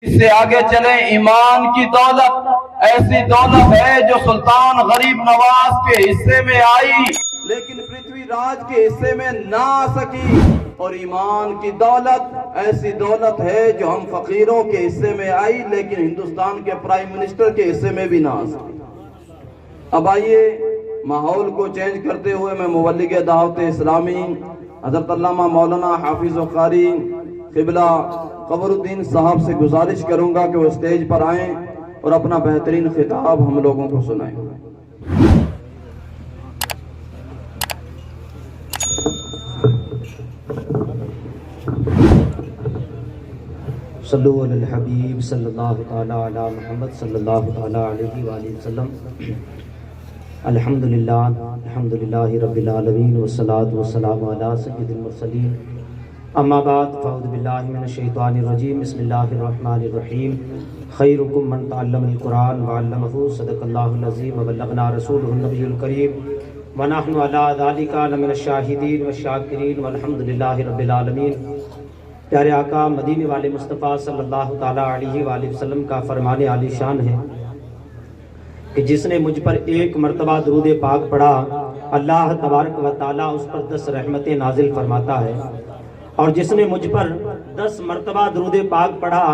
اس سے آگے چلیں، ایمان کی دولت ایسی دولت ہے جو سلطان غریب نواز کے حصے میں آئی لیکن پرتھوی راج کے حصے میں نہ آ سکی، اور ایمان کی دولت ایسی دولت ہے جو ہم فقیروں کے حصے میں آئی لیکن ہندوستان کے پرائم منسٹر کے حصے میں بھی نہ آ سکی۔ اب آئیے ماحول کو چینج کرتے ہوئے میں مبلغ دعوت اسلامی حضرت علامہ مولانا حافظ و قاری قبلہ قمر الدین صاحب سے گزارش کروں گا کہ وہ اسٹیج پر آئیں اور اپنا بہترین خطاب ہم لوگوں کو سنائیں۔ صلو علی الحبیب صلی اللہ تعالی علی محمد صلی اللہ تعالی علیہ وآلہ وسلم۔ الحمدللہ رب العالمین والصلاة والسلام علی سید المرسلین، اما بعد فاعوذ باللہ من الشیطان الرجیم، بسم اللہ الرحمن الرحیم۔ خیرکم من تعلم القرآن وعلمہ، صدق اللہ العظیم وبلغنا رسولہ النبی الکریم، ونحن علی ذالک لمن الشاہدین والشاکرین والحمدللہ رب العالمین۔ پیارے آقا مدینے والے مصطفیٰ صلی اللہ تعالیٰ علیہ وآلہ وسلم کا فرمان عالی شان ہے کہ جس نے مجھ پر ایک مرتبہ درود پاک پڑھا، اللہ تبارک و تعالیٰ اس پر 10 رحمتیں نازل فرماتا ہے، اور جس نے مجھ پر 10 مرتبہ درود پاک پڑھا،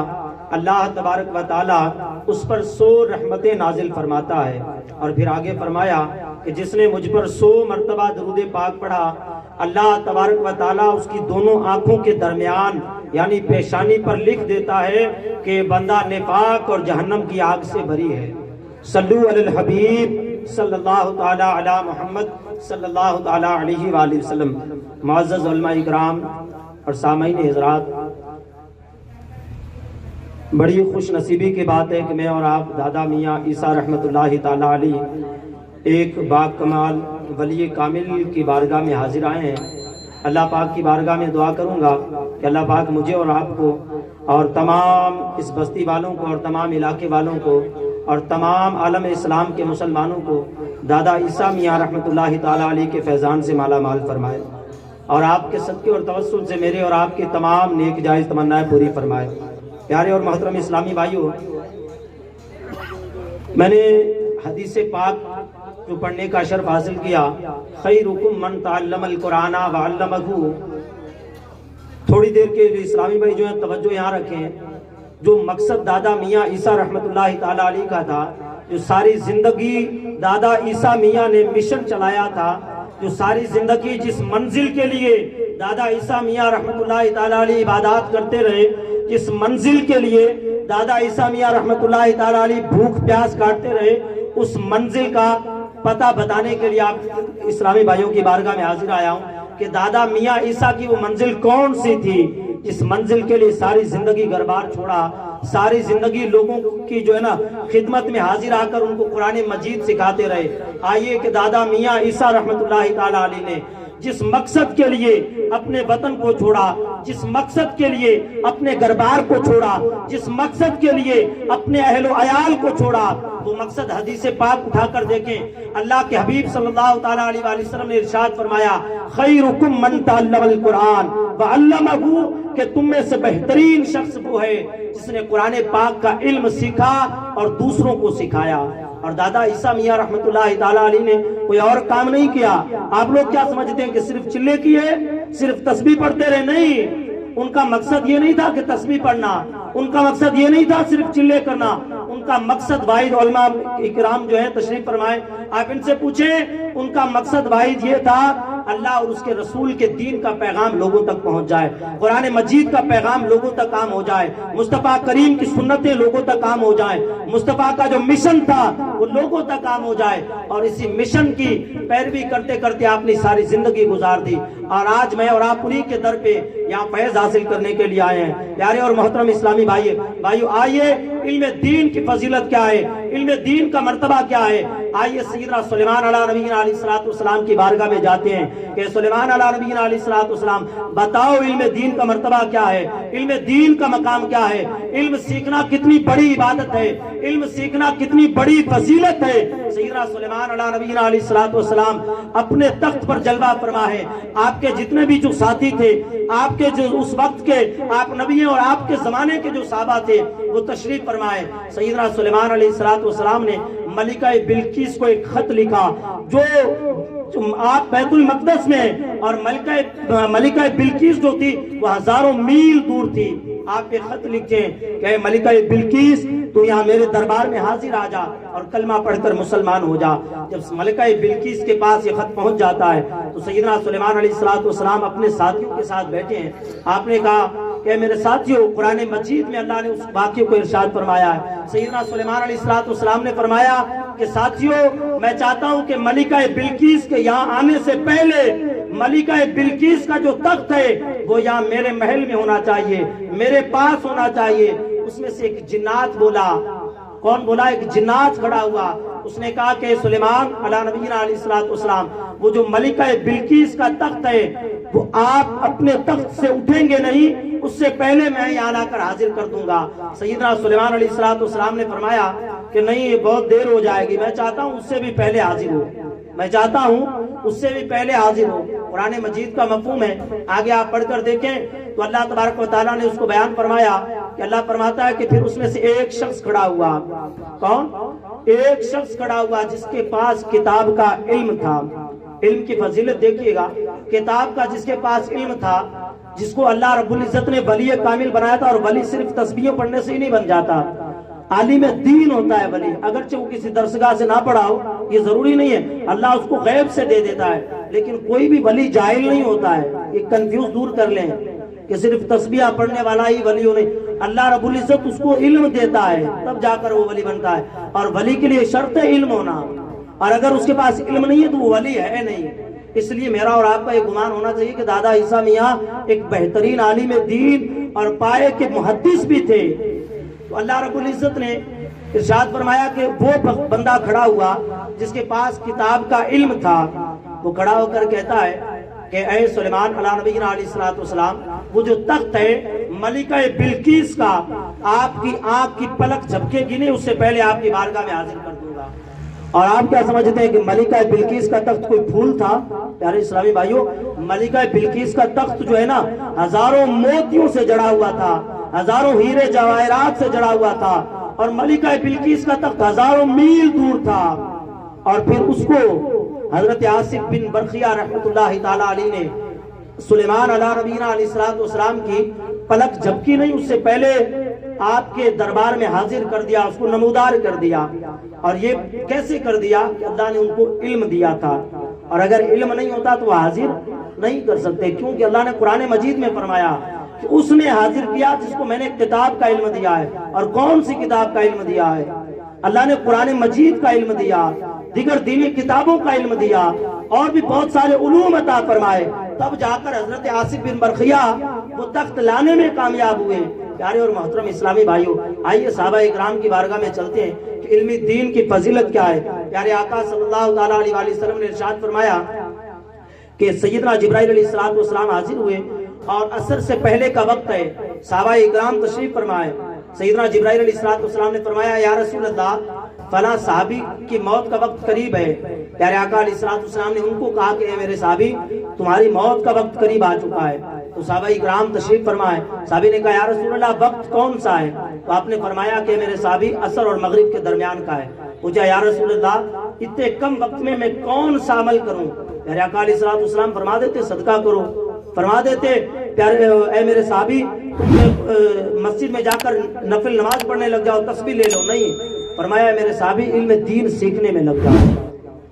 اللہ تبارک و تعالیٰ اس پر 100 رحمتیں نازل فرماتا ہے۔ اور پھر آگے فرمایا کہ جس نے مجھ پر 100 مرتبہ درود پاک پڑھا، اللہ تبارک و تعالیٰ اس کی دونوں آنکھوں کے درمیان یعنی پیشانی پر لکھ دیتا ہے کہ بندہ نفاق اور جہنم کی آگ سے بری ہے۔ صلو علی الحبیب صلی اللہ تعالی علی محمد صلی اللہ تعالی علیہ وآلہ وسلم۔ معزز علماء اکرام اور سامعین حضرات، بڑی خوش نصیبی کی بات ہے کہ میں اور آپ دادا میاں عیسیٰ رحمۃ اللہ تعالی علیہ ایک با کمال ولی کامل کی بارگاہ میں حاضر آئے ہیں۔ اللہ پاک کی بارگاہ میں دعا کروں گا کہ اللہ پاک مجھے اور آپ کو اور تمام اس بستی والوں کو اور تمام علاقے والوں کو اور تمام عالم اسلام کے مسلمانوں کو دادا عیسیٰ میاں رحمۃ اللہ تعالی علیہ کے فیضان سے مالا مال فرمائے، اور آپ کے صدقے اور توسل سے میرے اور آپ کی تمام نیک جائز تمنائیں پوری فرمائے۔ پیارے اور محترم اسلامی بھائیوں، میں نے حدیث پاک جو پڑھنے کا شرف حاصل کیا، خیرکم من تعلم القرآن وعلمہ، تھوڑی دیر کے لیے اسلامی بھائی جو ہے توجہ یہاں رکھیں۔ جو مقصد دادا میاں عیسیٰ رحمۃ اللہ تعالی علیہ کا تھا، جو ساری زندگی دادا عیسیٰ میاں نے مشن چلایا تھا، جو ساری زندگی جس منزل کے لیے دادا عیسیٰ میاں رحمۃ اللہ تعالی علیہ عبادات کرتے رہے، جس منزل کے لیے دادا عیسیٰ میاں رحمۃ اللہ تعالی علیہ بھوک پیاس کاٹتے رہے، اس منزل کا پتہ بتانے کے لیے آپ اسلامی بھائیوں کی بارگاہ میں حاضر آیا ہوں کہ دادا میاں عیسیٰ کی وہ منزل کون سی تھی جس منزل کے لیے ساری زندگی گھر بار چھوڑا، ساری زندگی لوگوں کی جو ہے نا خدمت میں حاضر آ کر ان کو قرآن مجید سکھاتے رہے۔ آئیے کہ دادا میاں عیسیٰ رحمۃ اللہ تعالی علیہ نے جس مقصد کے لیے اپنے وطن کو چھوڑا، جس مقصد کے لیے اپنے گھر بار کو چھوڑا، جس مقصد کے لیے اپنے اہل و عیال کو چھوڑا، وہ مقصد حدیث پاک اٹھا کر دیکھیں۔ اللہ کے حبیب صلی اللہ تعالیٰ علیہ وآلہ وسلم نے ارشاد فرمایا، خیرکم من تعلم القرآن وعلمہ، کہ تم میں سے بہترین شخص وہ ہے جس نے قرآن پاک کا علم سیکھا اور دوسروں کو سکھایا۔ اور دادا عیسیٰ میاں رحمۃ اللہ تعالیٰ علیہ نے کوئی اور کام نہیں کیا۔ آپ لوگ کیا سمجھتے ہیں کہ صرف چلے کیے، صرف تسبیح پڑھتے رہے؟ نہیں، ان کا مقصد یہ نہیں تھا کہ تسبیح پڑھنا، ان کا مقصد یہ نہیں تھا صرف چلے کرنا، ان کا مقصد واحد، علماء اکرام جو ہے تشریف فرمائے، آپ ان سے پوچھیں، ان کا مقصد واحد یہ تھا اللہ اور اس کے رسول کے دین کا پیغام لوگوں تک پہنچ جائے، قرآن مجید کا پیغام لوگوں تک عام ہو جائے، مصطفیٰ کریم کی سنتیں لوگوں تک عام ہو جائیں، مصطفیٰ کا جو مشن تھا وہ لوگوں تک عام ہو جائے، اور اسی مشن کی پیروی کرتے کرتے آپ نے ساری زندگی گزار دی، اور آج میں اور آپ انہی کے در پہ یہاں فیض حاصل کرنے کے لیے آئے ہیں۔ پیارے اور محترم اسلامی بھائیو، آئیے علم دین کی فضیلت کیا ہے، علم دین کا مرتبہ کیا ہے، آئیے سیدنا سلیمان علیہ نبینا علیہ الصلوۃ والسلام کی بارگاہ میں جاتے ہیں کہ سلیمان علیہ نبینا علیہ الصلوۃ والسلام بتاؤ علم دین کا مرتبہ کیا ہے، علم دین کا مقام کیا ہے، علم سیکھنا کتنی بڑی عبادت ہے، علم سیکھنا کتنی بڑی فضیلت ہے۔ سیدنا سلیمان علیہ نبینا علیہ الصلوۃ والسلام اپنے تخت پر جلوہ فرما ہے، آپ کے جتنے بھی جو ساتھی تھے، آپ کے جو اس وقت کے آپ نبی ہیں اور آپ کے زمانے کے جو صحابہ تھے وہ تشریف فرمائے۔ سیدنا سلیمان علیہ السلام نے ملکہ بلقیس کو ایک خط لکھا جو آپ بیت المقدس میں، اور ملکہ بلقیس جو تھی وہ ہزاروں میل دور تھی۔ آپ ایک خط لکھتے ہیں کہ ملکہ بلقیس تو یہاں میرے دربار میں حاضر آ جا اور کلمہ پڑھ کر مسلمان ہو جا۔ جب ملکہ بلقیس کے پاس یہ خط پہنچ جاتا ہے تو سیدنا سلیمان علیہ السلام اپنے ساتھیوں کے ساتھ بیٹھے ہیں۔ آپ نے کہا کہ میرے ساتھیوں، قرآن مجید میں اللہ نے اس واقعے کو ارشاد فرمایا ہے۔ سیدنا سلیمان علیہ السلام نے فرمایا کہ ساتھیوں، میں چاہتا ہوں کہ ملکہ بلقیس کے یہاں آنے سے پہلے ملکہ بلقیس کا جو تخت ہے وہ یہاں میرے محل میں ہونا چاہیے، میرے پاس ہونا چاہیے۔ اس میں سے ایک جنات بولا، کون بولا؟ ایک جنات کھڑا ہوا، اس نے کہا کہ سلیمان علیہ نبینا علیہ السلام، وہ جو ملکہ بلقیس کا تخت ہے وہ آپ اپنے تخت سے اٹھیں گے نہیں، اس سے پہلے میں یہاں لا کر حاضر کر دوں گا۔ سیدنا سلیمان علیہ السلام نے فرمایا کہ نہیں، یہ بہت دیر ہو جائے گی، میں چاہتا ہوں اس سے بھی پہلے حاضر ہو، میں چاہتا ہوں اس سے بھی پہلے حاضر ہو۔ قرآن مجید کا مفہوم ہے، آگے آپ پڑھ کر دیکھیں تو اللہ تبارک و تعالیٰ نے اس کو بیان فرمایا کہ اللہ فرماتا ہے کہ پھر اس میں سے ایک شخص کھڑا ہوا۔ کون؟ ایک شخص کھڑا ہوا جس کے پاس کتاب کا علم تھا۔ علم کی فضیلت دیکھیے گا، کتاب کا جس کے پاس علم تھا، جس کو اللہ رب العزت نے ولی کامل بنایا تھا۔ اور ولی صرف تسبیحیں پڑھنے سے ہی نہیں بن جاتا، عالم دین ہوتا ہے ولی، اگرچہ وہ کسی درسگاہ سے نہ پڑھا ہو، یہ ضروری نہیں ہے، اللہ اس کو غیب سے دے دیتا ہے، لیکن کوئی بھی ولی جاہل نہیں ہوتا ہے۔ یہ کنفیوز دور کر لیں کہ صرف تسبیحہ پڑھنے والا ہی ولی ہو، نہیں، اللہ رب العزت اس کو علم دیتا ہے تب جا کر وہ ولی بنتا ہے، اور ولی کے لیے شرط ہے علم ہونا، اور اگر اس کے پاس علم نہیں ہے تو وہ ولی ہے نہیں۔ اس لیے میرا اور آپ کا یہ گمان ہونا چاہیے کہ دادا عیسیٰ میاں ایک بہترین عالم دین اور پائے کے محدث بھی تھے۔ تو اللہ رب العزت نے ارشاد فرمایا کہ وہ بندہ کھڑا ہوا جس کے پاس کتاب کا علم تھا، وہ کھڑا ہو کر کہتا ہے کہ اے سلیمان علیہ نبینا علیہ السلام، وہ جو تخت ہے ملکہ بلقیس کا، آپ کی آنکھ کی پلک جھپکے گی نہیں، اس سے پہلے آپ کی بارگاہ میں حاضر کر دوں گا۔ اور آپ کیا سمجھتے ہیں کہ ملکہ بلقیس کا تخت کوئی پھول تھا؟ پیارے اسلامی بھائیوں، ملکہ بلقیس کا تخت جو ہے نا، ہزاروں موتیوں سے جڑا ہوا تھا، ہزاروں ہیرے جواہرات سے جڑا ہوا تھا، اور ملکہ بلقیس کا تخت ہزاروں میل دور تھا۔ اور پھر اس کو حضرت آصف بن برخیہ رحمت اللہ تعالی علیہ نے سلیمان علیہ نبینا علیہ السلام کی پلک جھپکی نہیں، اس سے پہلے آپ کے دربار میں حاضر کر دیا، اس کو نمودار کر دیا۔ اور یہ کیسے کر دیا کہ اللہ نے ان کو علم دیا تھا، اور اگر علم نہیں ہوتا تو وہ حاضر نہیں کر سکتے، کیونکہ اللہ نے قرآن مجید میں فرمایا کہ اس نے حاضر کیا جس کو میں نے کتاب کا علم دیا ہے۔ اور کون سی کتاب کا علم دیا ہے؟ اللہ نے قرآن مجید کا علم دیا، دیگر دینی کتابوں کا علم دیا، اور بھی بہت سارے علوم عطا فرمائے، تب جا کر حضرت آصف بن برخیہ وہ تخت لانے میں کامیاب ہوئے۔ پیارے اور محترم اسلامی بھائیوں، آئیے صحابہ اکرام کی بارگاہ میں چلتے ہیں کہ علمی دین کی فضیلت کیا ہے۔ پیارے آقا صلی اللہ تعالیٰ علیہ وسلم نے ارشاد فرمایا کہ سیدنا جبرائیل علیہ السلام حاضر ہوئے اور عصر سے پہلے کا وقت ہے، صحابہ اکرام تشریف فرمائے۔ سیدنا جبرائیل علیہ السلام نے فرمایا یا رسول اللہ، فلاں صحابی کی موت کا وقت قریب ہے۔ پیارے آقا علیہ السلام نے ان کو کہا کہ اے میرے صحابی، تمہاری موت کا وقت قریب آ چکا ہے۔ تو صحابہ اکرام تشریف فرمائے، صحابی نے کہا یا رسول اللہ وقت کون سا ہے؟ تو آپ نے فرمایا کہ میرے صحابی عصر اور مغرب کے درمیان کا ہے۔ پوچھا یا رسول اللہ اتنے کم وقت میں کون سا عمل کروں؟ پیارے آقا علیہ السلام فرما دیتے صدقہ کرو، فرما دیتے پیارے اے میرے صحابی مسجد میں جا کر نفل نماز پڑھنے لگ جاؤ، تسبیح لے لو، نہیں، فرمایا میرے صحابی علم دین سیکھنے میں لگ جاؤ،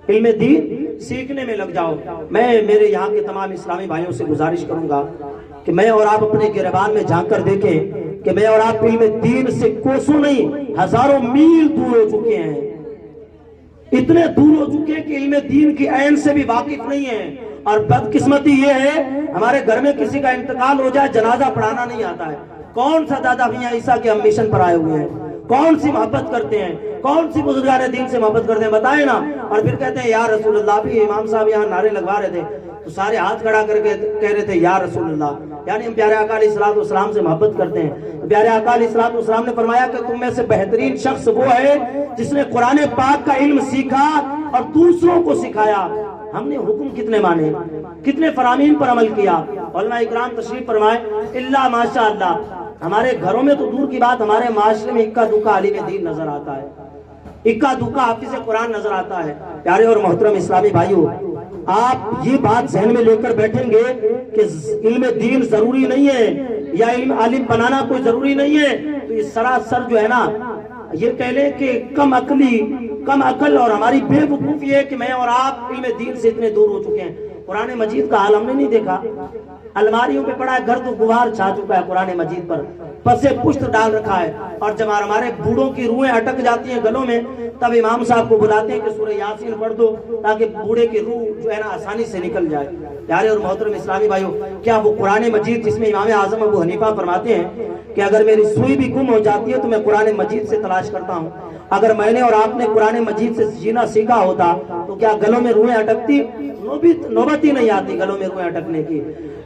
علم دین سیکھنے میں لگ جاؤ۔ میں میرے یہاں کے تمام اسلامی بھائیوں سے گزارش کروں گا کہ میں اور آپ اپنے گریبان میں جھانک کر دیکھیں کہ میں اور آپ علم دین سے کوسوں نہیں ہزاروں میل دور ہو چکے ہیں، اتنے دور ہو چکے کہ علم دین کی عین سے بھی واقف نہیں ہیں۔ اور بدقسمتی یہ ہے ہمارے گھر میں کسی کا انتقال ہو جائے جنازہ پڑھانا نہیں آتا ہے۔ کون سا دادا میاں عیسیٰ کے ہم مشن پر آئے ہوئے ہیں؟ کون سی محبت کرتے ہیں؟ کون سی بزرگان دین سے محبت کرتے ہیں؟ بتائیں نا۔ اور پھر کہتے ہیں یا رسول اللہ، بھی امام صاحب یہاں نعرے لگوا رہے تھے تو سارے ہاتھ کھڑا کر کے کہہ رہے تھے یا رسول اللہ، یعنی ہم پیارے آقا علیہ السلام سے محبت کرتے ہیں۔ پیارے آقا علیہ السلام نے فرمایا کہ تم میں سے بہترین شخص وہ ہے جس نے قرآن پاک کا علم سیکھا اور دوسروں کو سکھایا۔ ہم نے حکم کتنے مانے، کتنے فرامین پر عمل کیا؟ علماء اکرام تشریف فرمائے، اللہ ماشاء اللہ ہمارے گھروں میں تو دور کی بات، ہمارے معاشرے میں اکا دکا عالم دین نظر آتا ہے، اکا دکا حافظ قرآن نظر آتا ہے۔ پیارے اور محترم اسلامی بھائیوں، آپ یہ بات ذہن میں لے کر بیٹھیں گے کہ علم دین ضروری نہیں ہے یا علم عالم بنانا کوئی ضروری نہیں ہے، تو یہ سراسر جو ہے نا، یہ کہہ لیں کہ کم عقل اور ہماری بے وقوفی ہے کہ میں اور آپ علم دین سے اتنے دور ہو چکے ہیں۔ قرآن مجید کا حال ہم نے نہیں دیکھا، الماریوں پہ پڑا ہے، گھر تو غبار چھا چکا ہے قرآن مجید پر، پسے پشت ڈال رکھا ہے، اور جب ہمارے بوڑھوں کی روحیں اٹک جاتی ہیں گلوں میں، تب امام صاحب کو بلاتے ہیں کہ سورہ یاسین پڑھ دو تاکہ بوڑھے کی روح جو ہے نا آسانی سے نکل جائے۔ پیارے اور محترم اسلامی بھائیوں، کیا وہ قرآن مجید جس میں امام اعظم ابو حنیفہ فرماتے ہیں کہ اگر میری سوئی بھی گم ہو جاتی ہے تو میں قرآن مجید سے تلاش کرتا ہوں، اگر میں نے اور آپ نے قرآن مجید سے جینا سیکھا ہوتا تو کیا گلوں میں روحیں اٹکتی؟ نوبت ہی نہیں آتی گلوں میں روحیں اٹکنے کی۔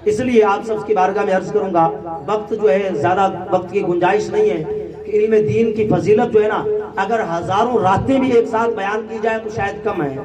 اس لیے آپ سب کی بارگاہ میں عرض کروں گا، وقت جو ہے زیادہ وقت کی گنجائش نہیں ہے کہ علم دین کی فضیلت جو ہے نا، اگر ہزاروں راتیں بھی ایک ساتھ بیان کی جائے تو شاید کم ہے۔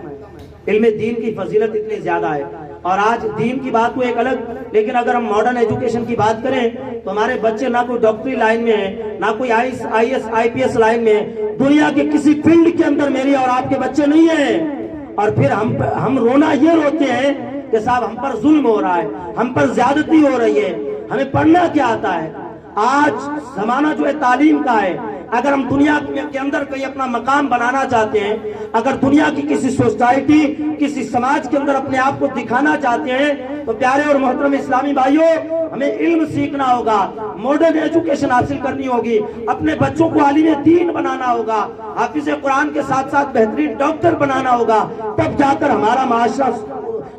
علم دین کی فضیلت اتنی زیادہ ہے، اور آج دین کی بات کو ایک الگ، لیکن اگر ہم ماڈرن ایجوکیشن کی بات کریں تو ہمارے بچے نہ کوئی ڈاکٹری لائن میں ہیں، نہ کوئی IAS لائن میں ہیں، دنیا کے کسی فیلڈ کے اندر میری اور آپ کے بچے نہیں ہیں، اور پھر ہم رونا یہ روتے ہیں کہ صاحب ہم پر ظلم ہو رہا ہے، ہم پر زیادتی ہو رہی ہے، ہمیں پڑھنا کیا آتا ہے؟ آج زمانہ جو ہے تعلیم کا ہے، اگر ہم دنیا کے اندر کہیں اپنا مقام بنانا چاہتے ہیں، اگر دنیا کی کسی سوسائٹی، کسی سماج کے اندر اپنے آپ کو دکھانا چاہتے ہیں، تو پیارے اور محترم اسلامی بھائیوں، ہمیں علم سیکھنا ہوگا، ماڈرن ایجوکیشن حاصل کرنی ہوگی، اپنے بچوں کو عالم دین بنانا ہوگا، حافظ قرآن کے ساتھ ساتھ بہترین ڈاکٹر بنانا ہوگا، تب جا کر ہمارا معاشرہ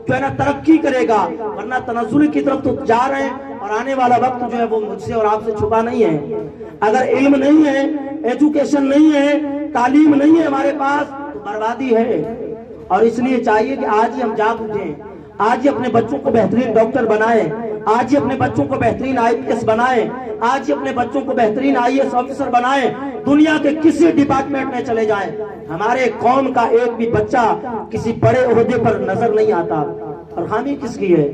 جو ہے نا ترقی کرے گا، ورنہ تنزل کی طرف تو جا رہے ہیں، اور آنے والا وقت جو ہے وہ مجھ سے اور آپ سے چھپا نہیں ہے۔ اگر علم نہیں ہے، ایجوکیشن نہیں ہے، تعلیم نہیں ہے ہمارے پاس، تو بربادی ہے۔ اور اس لیے چاہیے کہ آج ہی ہم جاگ اٹھیں، آج ہی اپنے بچوں کو بہترین ڈاکٹر بنائیں، آج ہی اپنے بچوں کو بہترین IPS بنائیں، آج ہی اپنے بچوں کو بہترین IAS آفیسر بنائیں، دنیا کے کسی ڈپارٹمنٹ میں چلے جائیں، ہمارے قوم کا ایک بھی بچہ کسی بڑے عہدے پر نظر نہیں آتا۔ اور خامی کس کی ہے؟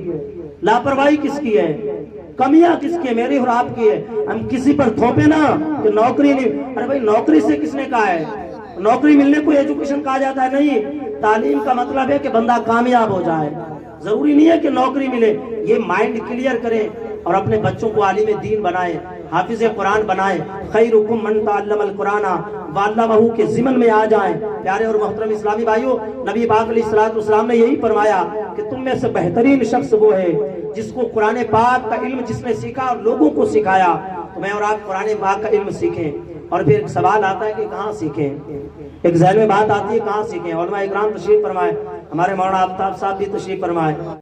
لاپرواہی کس کی ہے؟ کمیاں کس کی ہے؟ میری اور آپ کی ہے۔ ہم کسی پر تھوپے نا کہ نوکری نہیں، ارے بھائی نوکری سے کس نے کہا ہے؟ نوکری ملنے کو ایجوکیشن کہا جاتا ہے؟ نہیں، تعلیم کا مطلب ہے کہ بندہ کامیاب ہو جائے، ضروری نہیں ہے کہ نوکری ملے۔ یہ مائنڈ کلیئر کریں اور اپنے بچوں کو عالم دین بنائیں، حافظ قرآن بنائیں، خیرکم من تعلم القرآن وعلمہ کے ضمن میں آ جائیں۔ پیارے اور محترم اسلامی بھائیوں، نبی پاک علیہ السلام نے یہی فرمایا کہ تم میں سے بہترین شخص وہ ہے جس کو قرآن پاک کا علم جس نے سیکھا اور لوگوں کو سکھایا۔ تو میں اور آپ قرآن پاک کا علم سیکھیں، اور پھر ایک سوال آتا ہے کہ کہاں سیکھیں، ایک ذہن میں بات آتی ہے کہاں سیکھیں۔ علماء اکرام تشریف فرمائے، ہمارے مولانا آفتاب صاحب بھی تشریف فرمائے۔